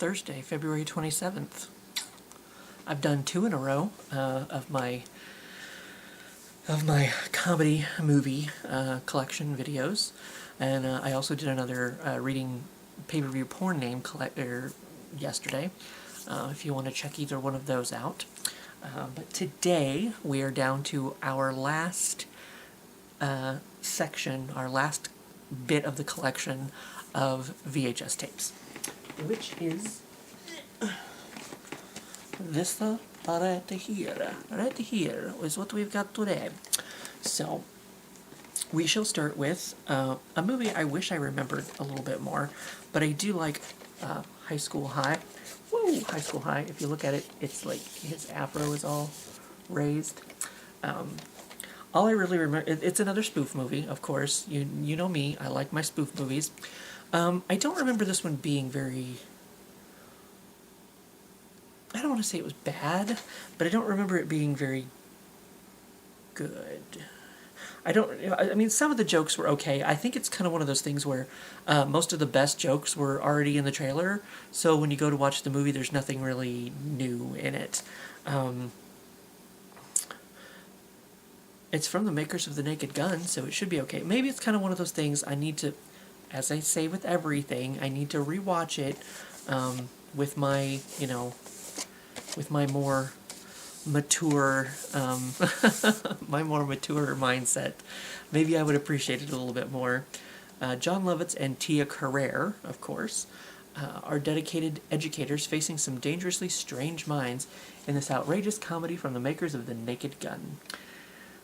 Thursday, February 27th. I've done 2 in a row of my comedy movie collection videos, and I also did another reading pay-per-view porn name collector yesterday, if you want to check either one of those out. But today we are down to our last section, our last bit of the collection of VHS tapes, which is this right here. Right here is what we've got today. So we shall start with a movie I wish I remembered a little bit more, but I do like High School High. Woo! High School High. If you look at it, it's like his afro is all raised. All I really remember, it's another spoof movie, of course. You know me, I like my spoof movies. I don't remember this one being very... I don't want to say it was bad, but I don't remember it being very good. I mean, some of the jokes were okay. I think it's kind of one of those things where most of the best jokes were already in the trailer, so when you go to watch the movie, there's nothing really new in it. It's from the makers of The Naked Gun, so it should be okay. Maybe it's kind of one of those things I need to, as I say with everything, I need to rewatch it with my, with my more mature, my more mature mindset. Maybe I would appreciate it a little bit more. John Lovitz and Tia Carrere, of course, are dedicated educators facing some dangerously strange minds in this outrageous comedy from the makers of The Naked Gun.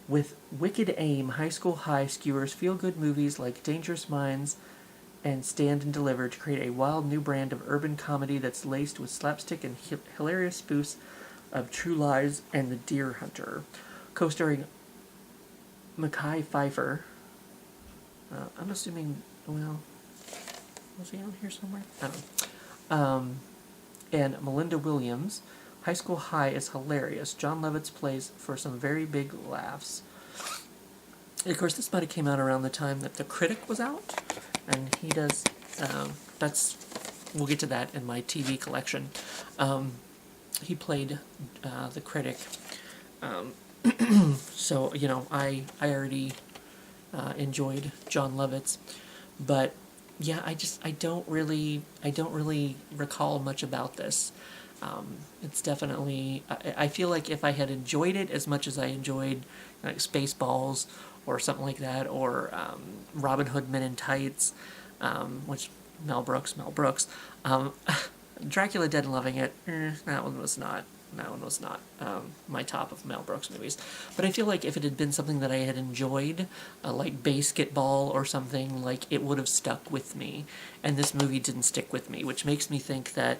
With wicked aim, High School High skewers feel-good movies like Dangerous Minds and Stand and Deliver to create a wild new brand of urban comedy that's laced with slapstick and hilarious spoofs of True Lies and The Deer Hunter. Co-starring Mekhi Phifer. I'm assuming, well, was he on here somewhere? I don't know. And Melinda Williams. High School High is hilarious. John Lovitz plays for some very big laughs. And of course, this might have came out around the time that The Critic was out, and he does, we'll get to that in my TV collection. He played The Critic. So, I already enjoyed John Lovitz, but yeah, I don't really recall much about this. It's definitely, I feel like if I had enjoyed it as much as I enjoyed like Spaceballs or something like that, or Robin Hood Men in Tights, which Mel Brooks, Dracula Dead and Loving It, that one was not my top of Mel Brooks movies. But I feel like if it had been something that I had enjoyed, like Basketball or something, like it would have stuck with me. And this movie didn't stick with me, which makes me think that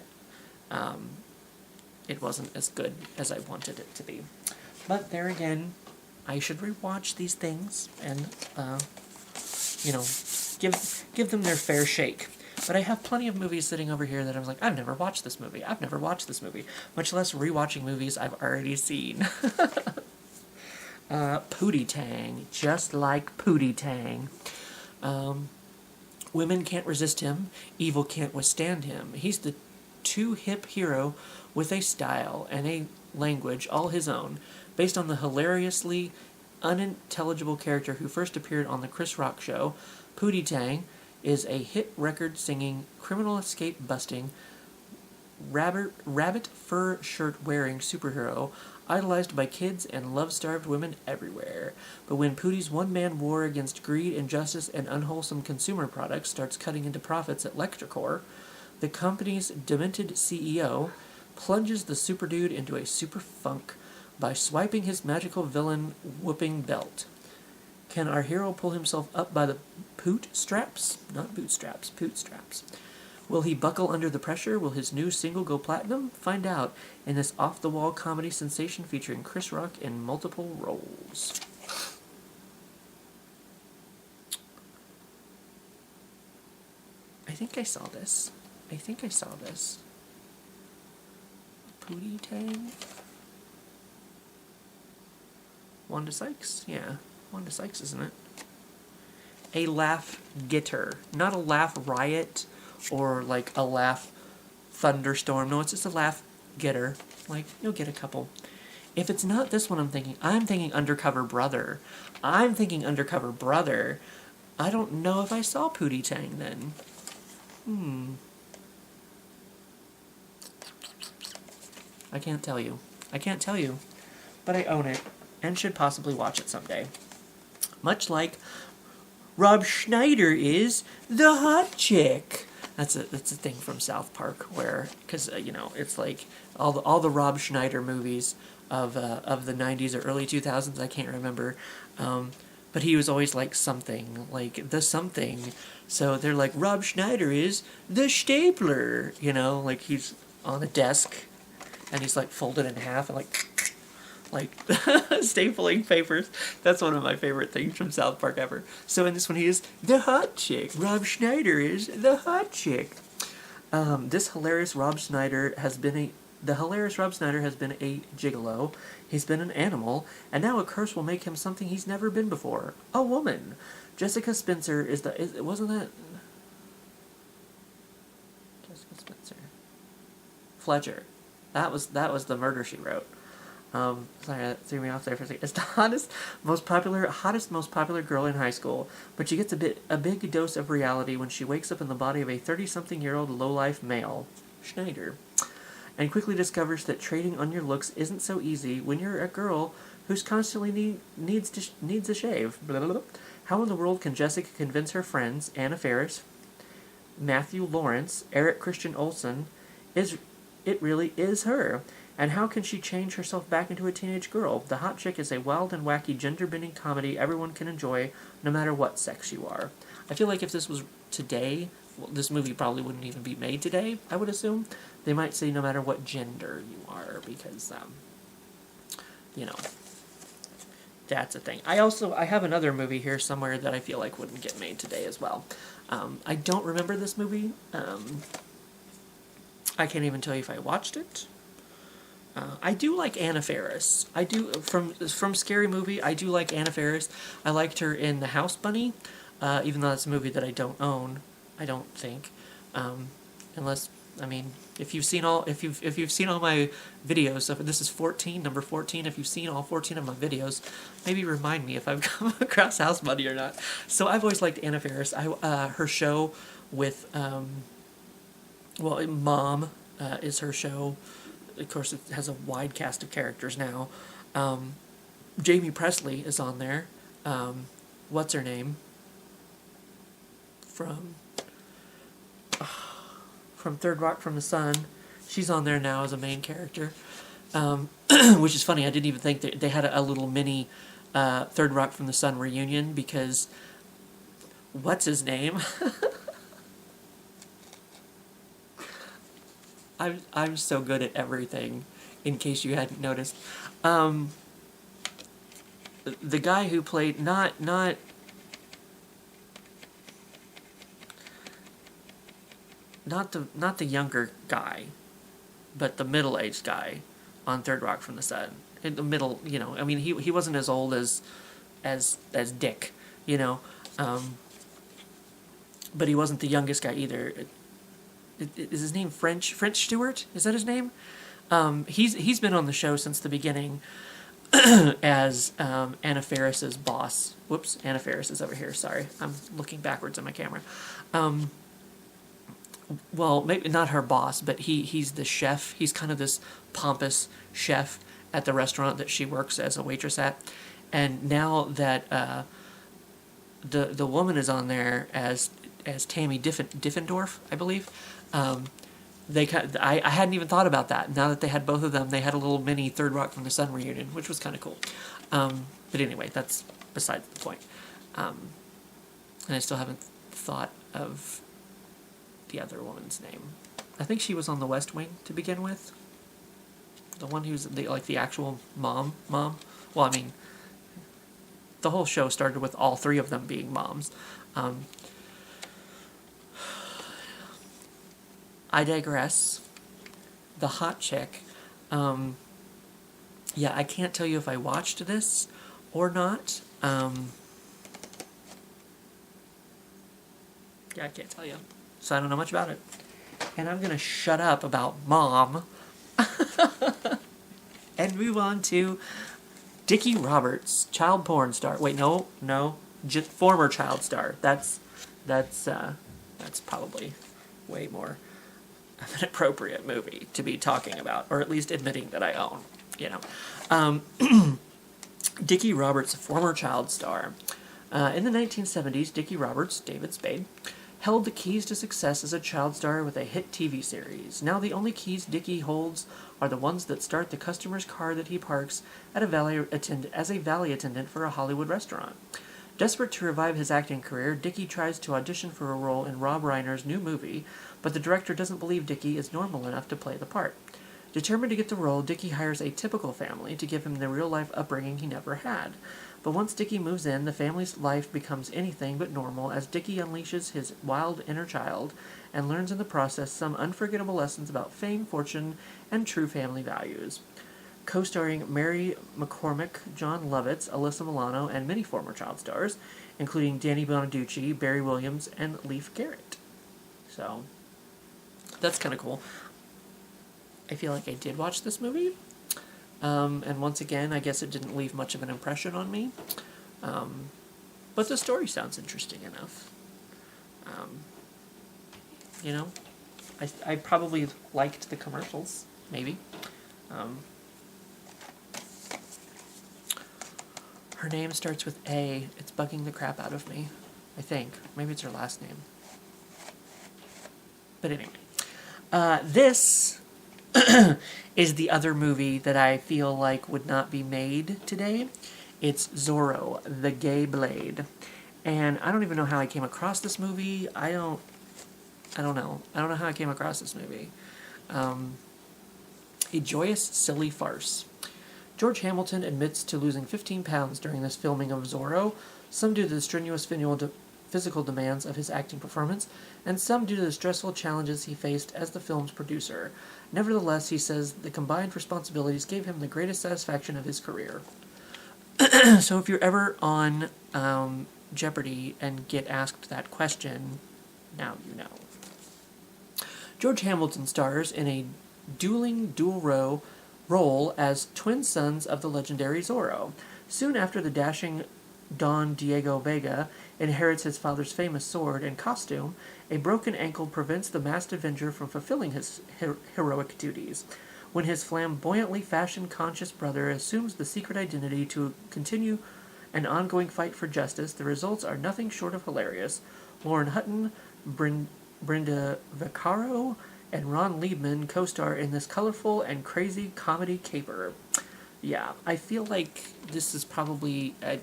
it wasn't as good as I wanted it to be. But there again, I should rewatch these things and, give them their fair shake. But I have plenty of movies sitting over here that I was like, I've never watched this movie, much less rewatching movies I've already seen. Pootie Tang, just like Pootie Tang. Women can't resist him, evil can't withstand him. He's the too hip hero with a style and a language all his own, based on the hilariously unintelligible character who first appeared on the Chris Rock show. Pootie Tang is a hit record-singing, criminal escape-busting, rabbit fur shirt-wearing superhero idolized by kids and love-starved women everywhere. But when Pootie's one-man war against greed, injustice, and unwholesome consumer products starts cutting into profits at LectraCorp, the company's demented CEO plunges the super dude into a super funk by swiping his magical villain whooping belt. Can our hero pull himself up by the poot straps? Not bootstraps, poot straps. Will he buckle under the pressure? Will his new single go platinum? Find out in this off-the-wall comedy sensation featuring Chris Rock in multiple roles. I think I saw this. Pootie Tang? Wanda Sykes? Yeah. Wanda Sykes, isn't it? A laugh getter. Not a laugh riot or like a laugh thunderstorm. No, it's just a laugh getter. Like, you'll get a couple. If it's not this one I'm thinking Undercover Brother. I'm thinking Undercover Brother. I don't know if I saw Pootie Tang then. I can't tell you. But I own it, and should possibly watch it someday. Much like Rob Schneider is the hot chick. That's a thing from South Park, where, because it's like all the Rob Schneider movies of the 90s or early 2000s. I can't remember, but he was always like something, like the something. So they're like, Rob Schneider is the stapler, like he's on a desk and he's like folded in half and like stapling papers. That's one of my favorite things from South Park ever. So in this one, he is the hot chick. Rob Schneider is the hot chick. The hilarious Rob Schneider has been a gigolo. He's been an animal, and now a curse will make him something he's never been before. A woman. Jessica Spencer wasn't that Jessica Spencer? Fletcher. That was the Murder, She Wrote. Sorry, that threw me off there for a second. It's the hottest, most popular girl in high school, but she gets a big dose of reality when she wakes up in the body of a 30-something-year-old lowlife male, Schneider, and quickly discovers that trading on your looks isn't so easy when you're a girl who's constantly needs a shave. Blah, blah, blah. How in the world can Jessica convince her friends, Anna Faris, Matthew Lawrence, Eric Christian Olsen, it really is her? And how can she change herself back into a teenage girl? The Hot Chick is a wild and wacky gender-bending comedy everyone can enjoy, no matter what sex you are. I feel like if this was today, this movie probably wouldn't even be made today, I would assume. They might say no matter what gender you are, because, that's a thing. I have another movie here somewhere that I feel like wouldn't get made today as well. I don't remember this movie. I can't even tell you if I watched it. I do like Anna Faris. I do, from Scary Movie, I do like Anna Faris. I liked her in The House Bunny, even though that's a movie that I don't own, I don't think. Unless, if you've seen all my videos, so this is number 14, if you've seen all 14 of my videos, maybe remind me if I've come across House Bunny or not. So I've always liked Anna Faris. Her show with, Mom is her show. Of course, it has a wide cast of characters now. Jamie Presley is on there. What's her name? From Third Rock from the Sun. She's on there now as a main character. Which is funny. I didn't even think they had a little mini Third Rock from the Sun reunion, because what's his name? I'm so good at everything, in case you hadn't noticed. The guy who played not the younger guy, but the middle-aged guy on Third Rock from the Sun. In the middle, he wasn't as old as Dick, but he wasn't the youngest guy either. Is his name French Stewart? Is that his name? He's been on the show since the beginning as Anna Faris's boss. Whoops, Anna Faris is over here. Sorry, I'm looking backwards on my camera. Well, maybe not her boss, but he's the chef. He's kind of this pompous chef at the restaurant that she works as a waitress at. And now that the woman is on there as Tammy Diffendorf, I believe. I hadn't even thought about that. Now that they had both of them, they had a little mini Third Rock from the Sun reunion, which was kind of cool. But anyway, that's besides the point. And I still haven't thought of the other woman's name. I think she was on The West Wing to begin with. The one who's the actual mom. Well, the whole show started with all three of them being moms. I digress. The hot chick. I can't tell you if I watched this or not. I can't tell you. So I don't know much about it. and I'm going to shut up about Mom and move on to Dickie Roberts, child porn star. Wait, no, just former child star. That's probably way more of an appropriate movie to be talking about, or at least admitting that I own. Dickie Roberts, former child star. In the 1970s, Dickie Roberts, David Spade, held the keys to success as a child star with a hit TV series. Now the only keys Dickie holds are the ones that start the customer's car that he parks at as a valet attendant for a Hollywood restaurant. Desperate to revive his acting career, Dickie tries to audition for a role in Rob Reiner's new movie, but the director doesn't believe Dickie is normal enough to play the part. Determined to get the role, Dickie hires a typical family to give him the real-life upbringing he never had. But once Dickie moves in, the family's life becomes anything but normal as Dickie unleashes his wild inner child and learns in the process some unforgettable lessons about fame, fortune, and true family values. Co-starring Mary McCormick, John Lovitz, Alyssa Milano, and many former child stars, including Danny Bonaducci, Barry Williams, and Leif Garrett. So, that's kind of cool. I feel like I did watch this movie. And once again, I guess it didn't leave much of an impression on me. But the story sounds interesting enough. I probably liked the commercials, maybe. Her name starts with A. It's bugging the crap out of me, I think. Maybe it's her last name. But anyway. This is the other movie that I feel like would not be made today. It's Zorro, the Gay Blade. And I don't even know how I came across this movie. I don't know. I don't know how I came across this movie. A joyous, silly farce. George Hamilton admits to losing 15 pounds during this filming of Zorro, some due to the strenuous physical demands of his acting performance, and some due to the stressful challenges he faced as the film's producer. Nevertheless, he says the combined responsibilities gave him the greatest satisfaction of his career. So if you're ever on Jeopardy and get asked that question, now you know. George Hamilton stars in a dual role as twin sons of the legendary Zorro. Soon after the dashing Don Diego Vega inherits his father's famous sword and costume, a broken ankle prevents the masked avenger from fulfilling his heroic duties. When his flamboyantly fashion-conscious brother assumes the secret identity to continue an ongoing fight for justice, the results are nothing short of hilarious. Lauren Hutton, Brenda Vaccaro, and Ron Liebman co-star in this colorful and crazy comedy caper. Yeah, I feel like this is probably at,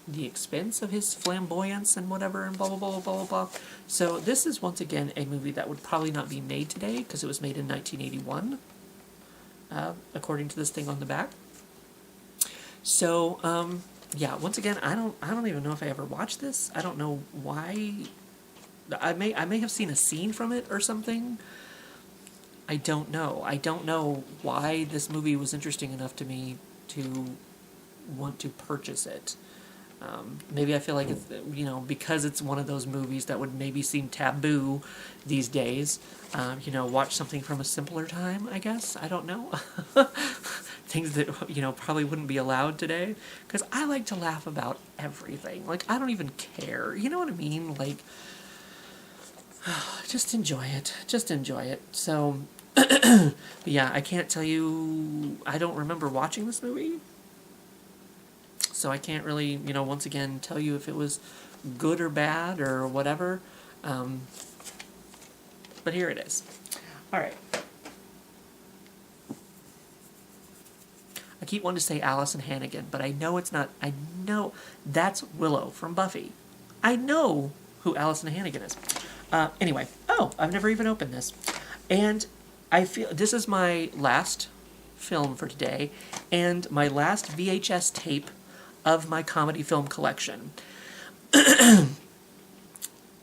the expense of his flamboyance and whatever and blah, blah, blah, blah, blah, blah. So this is, once again, a movie that would probably not be made today because it was made in 1981, according to this thing on the back. So, yeah, once again, I don't even know if I ever watched this. I don't know why. I may have seen a scene from it or something. I don't know. I don't know why this movie was interesting enough to me to want to purchase it. Maybe I feel like it's, because it's one of those movies that would maybe seem taboo these days. Watch something from a simpler time, I guess. I don't know. Things that, probably wouldn't be allowed today. Because I like to laugh about everything. Like, I don't even care. You know what I mean? Like, just enjoy it. Just enjoy it. So, yeah, I can't tell you, I don't remember watching this movie. So I can't really, once again, tell you if it was good or bad or whatever. But here it is. All right. I keep wanting to say Allison Hannigan, but I know it's not. I know that's Willow from Buffy. I know who Allison Hannigan is. Anyway. Oh, I've never even opened this. And I feel this is my last film for today and my last VHS tape of my comedy film collection.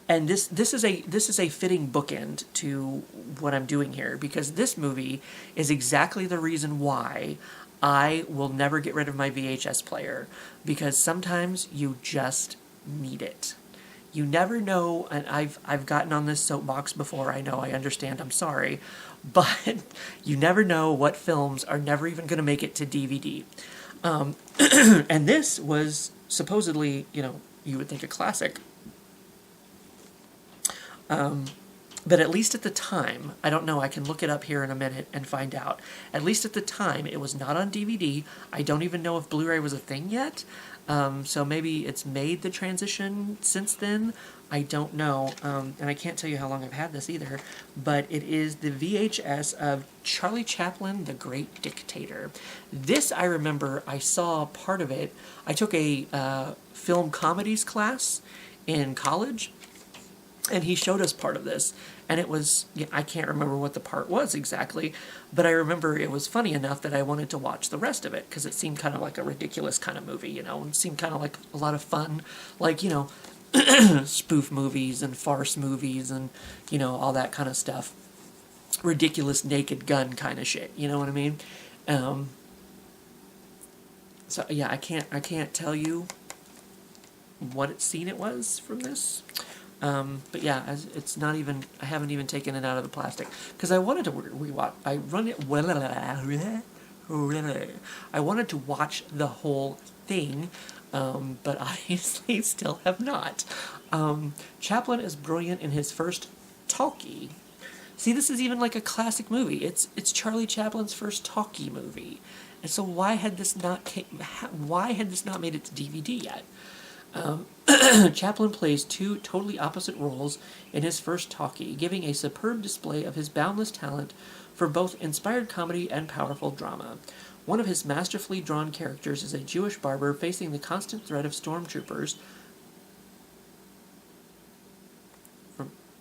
And this is a fitting bookend to what I'm doing here, because this movie is exactly the reason why I will never get rid of my VHS player, because sometimes you just need it. you never know, and I've gotten on this soapbox before, I know, I understand, I'm sorry, but you never know what films are never even going to make it to DVD. And this was supposedly, you would think a classic. But at least at the time, I don't know, I can look it up here in a minute and find out. At least at the time, it was not on DVD. I don't even know if Blu-ray was a thing yet. So maybe it's made the transition since then. I don't know. And I can't tell you how long I've had this either. But it is the VHS of Charlie Chaplin, The Great Dictator. This, I remember, I saw part of it. I took a film comedies class in college. And he showed us part of this, and it was, I can't remember what the part was exactly, but I remember it was funny enough that I wanted to watch the rest of it, because it seemed kind of like a ridiculous kind of movie, and seemed kind of like a lot of fun, like, spoof movies and farce movies and, all that kind of stuff. Ridiculous Naked Gun kind of shit, you know what I mean? So, yeah, I can't tell you what scene it was from this. But yeah, it's not even, I haven't even taken it out of the plastic, because I wanted to rewatch, I wanted to watch the whole thing, but obviously still have not. Chaplin is brilliant in his first talkie. See, this is even like a classic movie. It's Charlie Chaplin's first talkie movie. And so why had this not made it to DVD yet? Chaplin plays two totally opposite roles in his first talkie, giving a superb display of his boundless talent for both inspired comedy and powerful drama. One of his masterfully drawn characters is a Jewish barber facing the constant threat of stormtroopers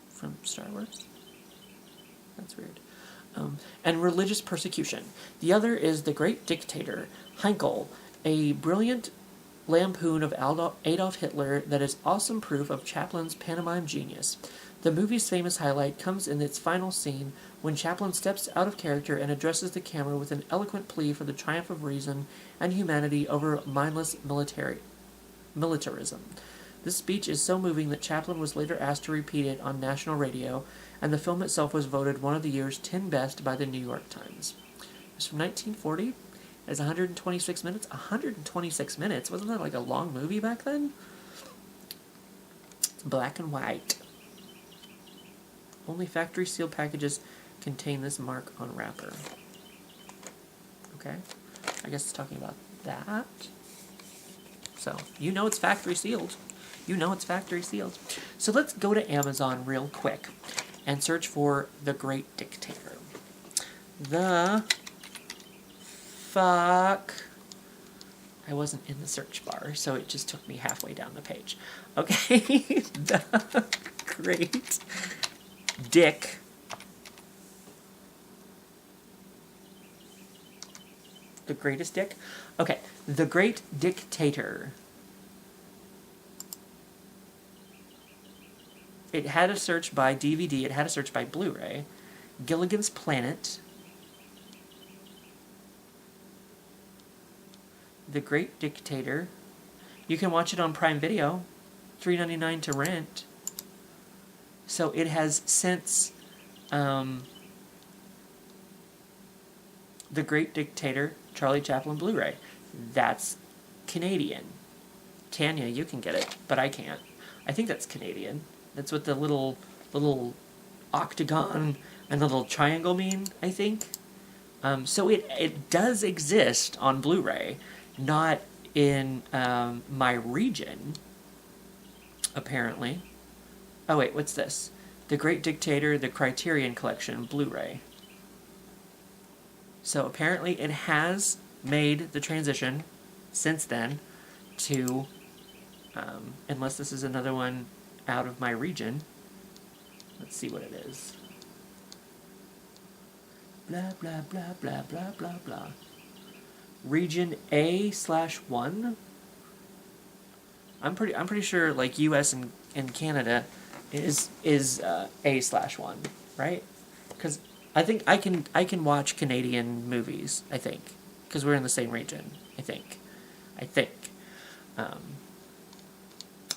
from Star Wars. That's weird. And religious persecution. The other is the Great Dictator, Heinkel, a brilliant lampoon of Adolf Hitler that is awesome proof of Chaplin's pantomime genius. The movie's famous highlight comes in its final scene when Chaplin steps out of character and addresses the camera with an eloquent plea for the triumph of reason and humanity over mindless militarism. This speech is so moving that Chaplin was later asked to repeat it on national radio, and the film itself was voted one of the year's 10 best by the New York Times. It's from 1940. It's 126 minutes. 126 minutes? Wasn't that like a long movie back then? It's black and white. Only factory sealed packages contain this mark on wrapper. Okay. I guess it's talking about that. So, it's factory sealed. It's factory sealed. So let's go to Amazon real quick and search for The Great Dictator. Fuck. I wasn't in the search bar, so it just took me halfway down the page. Okay. The Great Dick. The greatest dick? Okay. The Great Dictator. It had a search by DVD. It had a search by Blu-ray. Gilligan's Planet. The Great Dictator. You can watch it on Prime Video. $3.99 to rent. So it has since The Great Dictator, Charlie Chaplin Blu-ray. That's Canadian. Tanya, you can get it, but I can't. I think that's Canadian. That's what the little octagon and the little triangle mean, I think. So it does exist on Blu-ray. Not in my region, apparently. Oh wait, what's this? The Great Dictator, the Criterion Collection, Blu-ray. So apparently it has made the transition since then to, unless this is another one out of my region. Let's see what it is. Blah, blah, blah, blah, blah, blah, blah. Region A/1. I'm pretty sure like U.S. and Canada is A/1, right? Because I think I can watch Canadian movies. I think because we're in the same region. I think.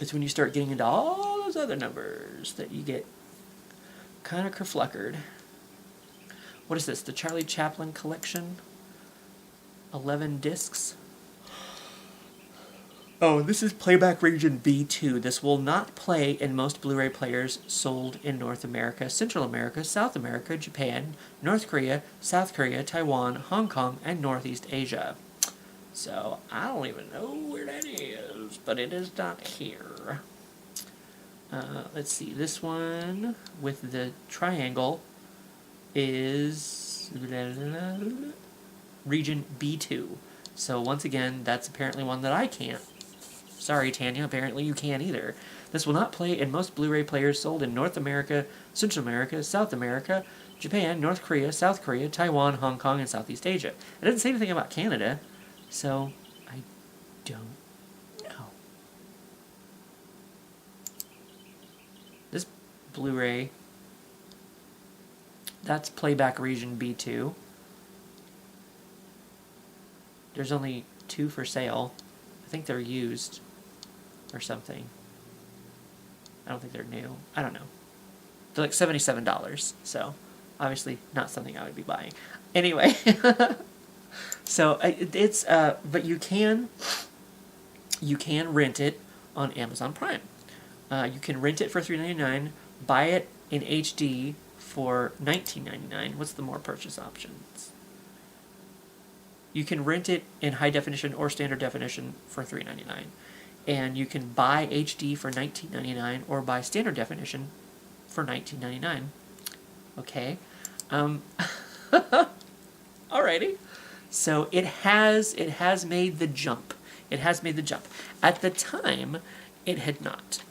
It's when you start getting into all those other numbers that you get kind of kerfluckered. What is this? The Charlie Chaplin collection? 11 discs? Oh, this is playback region B2. This will not play in most Blu-ray players sold in North America, Central America, South America, Japan, North Korea, South Korea, Taiwan, Hong Kong, and Northeast Asia. So, I don't even know where that is, but it is not here. Let's see, this one with the triangle is region B2. So once again, that's apparently one that I can't. Sorry, Tanya, apparently you can't either. This will not play in most Blu-ray players sold in North America, Central America, South America, Japan, North Korea, South Korea, Taiwan, Hong Kong, and Southeast Asia. It doesn't say anything about Canada, so I don't know. This Blu-ray, that's playback region B2. There's only 2 for sale. I think they're used or something. I don't think they're new. I don't know. They're like $77, so obviously not something I would be buying. Anyway, so it's but you can rent it on Amazon Prime. You can rent it for $3.99, buy it in HD for $19.99. What's the more purchase options? You can rent it in high definition or standard definition for $3.99. And you can buy HD for $19.99 or buy standard definition for $19.99. Okay. Alrighty. So it has made the jump. It has made the jump. At the time, it had not.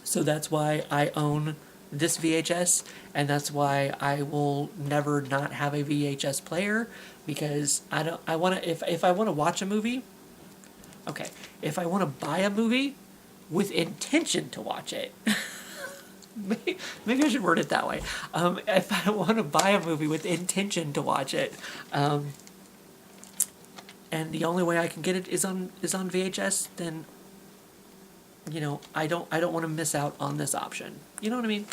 So that's why I own this VHS, and that's why I will never not have a VHS player, because I want to, if I want to watch a movie, okay, if I want to buy a movie with intention to watch it, maybe I should word it that way. If I want to buy a movie with intention to watch it, and the only way I can get it is on VHS, then I don't want to miss out on this option. You know what I mean?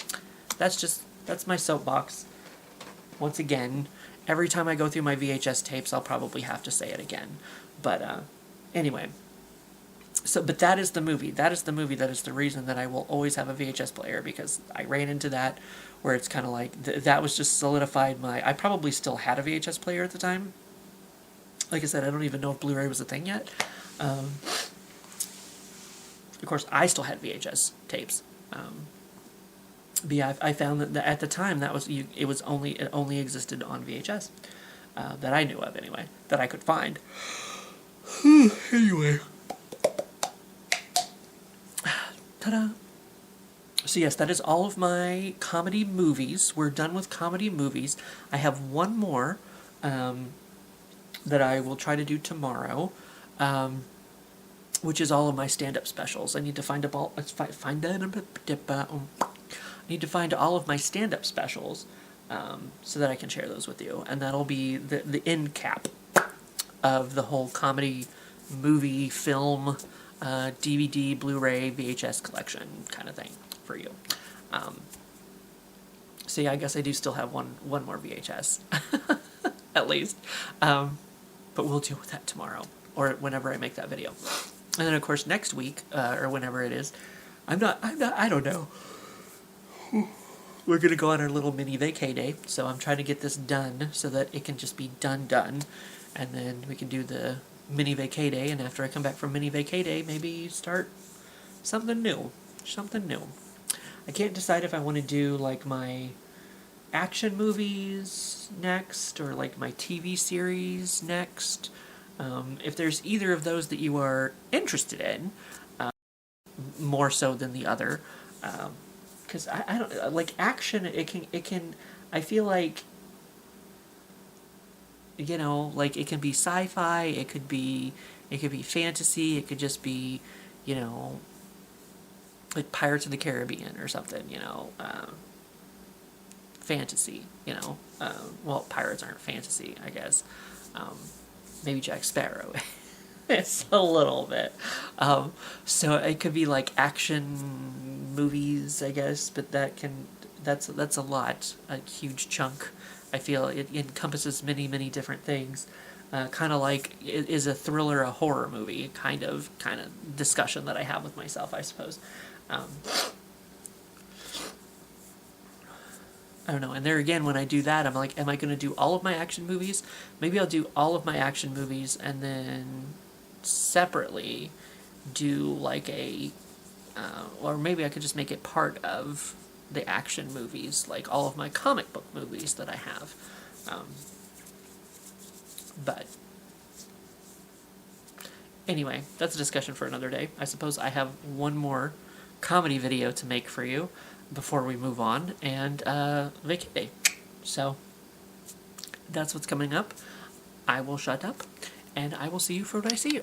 That's my soapbox. Once again, every time I go through my VHS tapes, I'll probably have to say it again. But anyway, but that is the movie. That is the reason that I will always have a VHS player, because I ran into that where it's kind of like that was just solidified I probably still had a VHS player at the time. Like I said, I don't even know if Blu-ray was a thing yet. Of course, I still had VHS tapes. But yeah, I found that at the time it only existed on VHS that I knew of anyway, that I could find. Anyway, ta-da! So yes, that is all of my comedy movies. We're done with comedy movies. I have one more that I will try to do tomorrow. Which is all of my stand-up specials. I need to find all of my stand-up specials so that I can share those with you, and that'll be the end cap of the whole comedy, movie, film, DVD, Blu-ray, VHS collection kind of thing for you. So yeah, I guess I do still have one more VHS, at least, but we'll deal with that tomorrow or whenever I make that video. And then, of course, next week, or whenever it is, I don't know. We're going to go on our little mini vacay day, so I'm trying to get this done so that it can just be done. And then we can do the mini vacay day, and after I come back from mini vacay day, maybe start something new. I can't decide if I want to do, like, my action movies next, or, like, my TV series next. If there's either of those that you are interested in, more so than the other, because I don't like action. It can. I feel like, like it can be sci-fi. It could be fantasy. It could just be, like Pirates of the Caribbean or something. Fantasy. Well, pirates aren't fantasy, I guess. Maybe Jack Sparrow. It's a little bit. So it could be like action movies, I guess, but that's a lot, a huge chunk. I feel it encompasses many different things. Kind of like, is a thriller a horror movie? Kind of discussion that I have with myself, I suppose. Um, I don't know. And there again, when I do that, I'm like, am I going to do all of my action movies? Maybe I'll do all of my action movies and then separately do like or maybe I could just make it part of the action movies, like all of my comic book movies that I have. Um, but anyway, that's a discussion for another day. I suppose I have one more comedy video to make for you before we move on, and vacay day. So that's what's coming up. I will shut up, and I will see you for when I see you.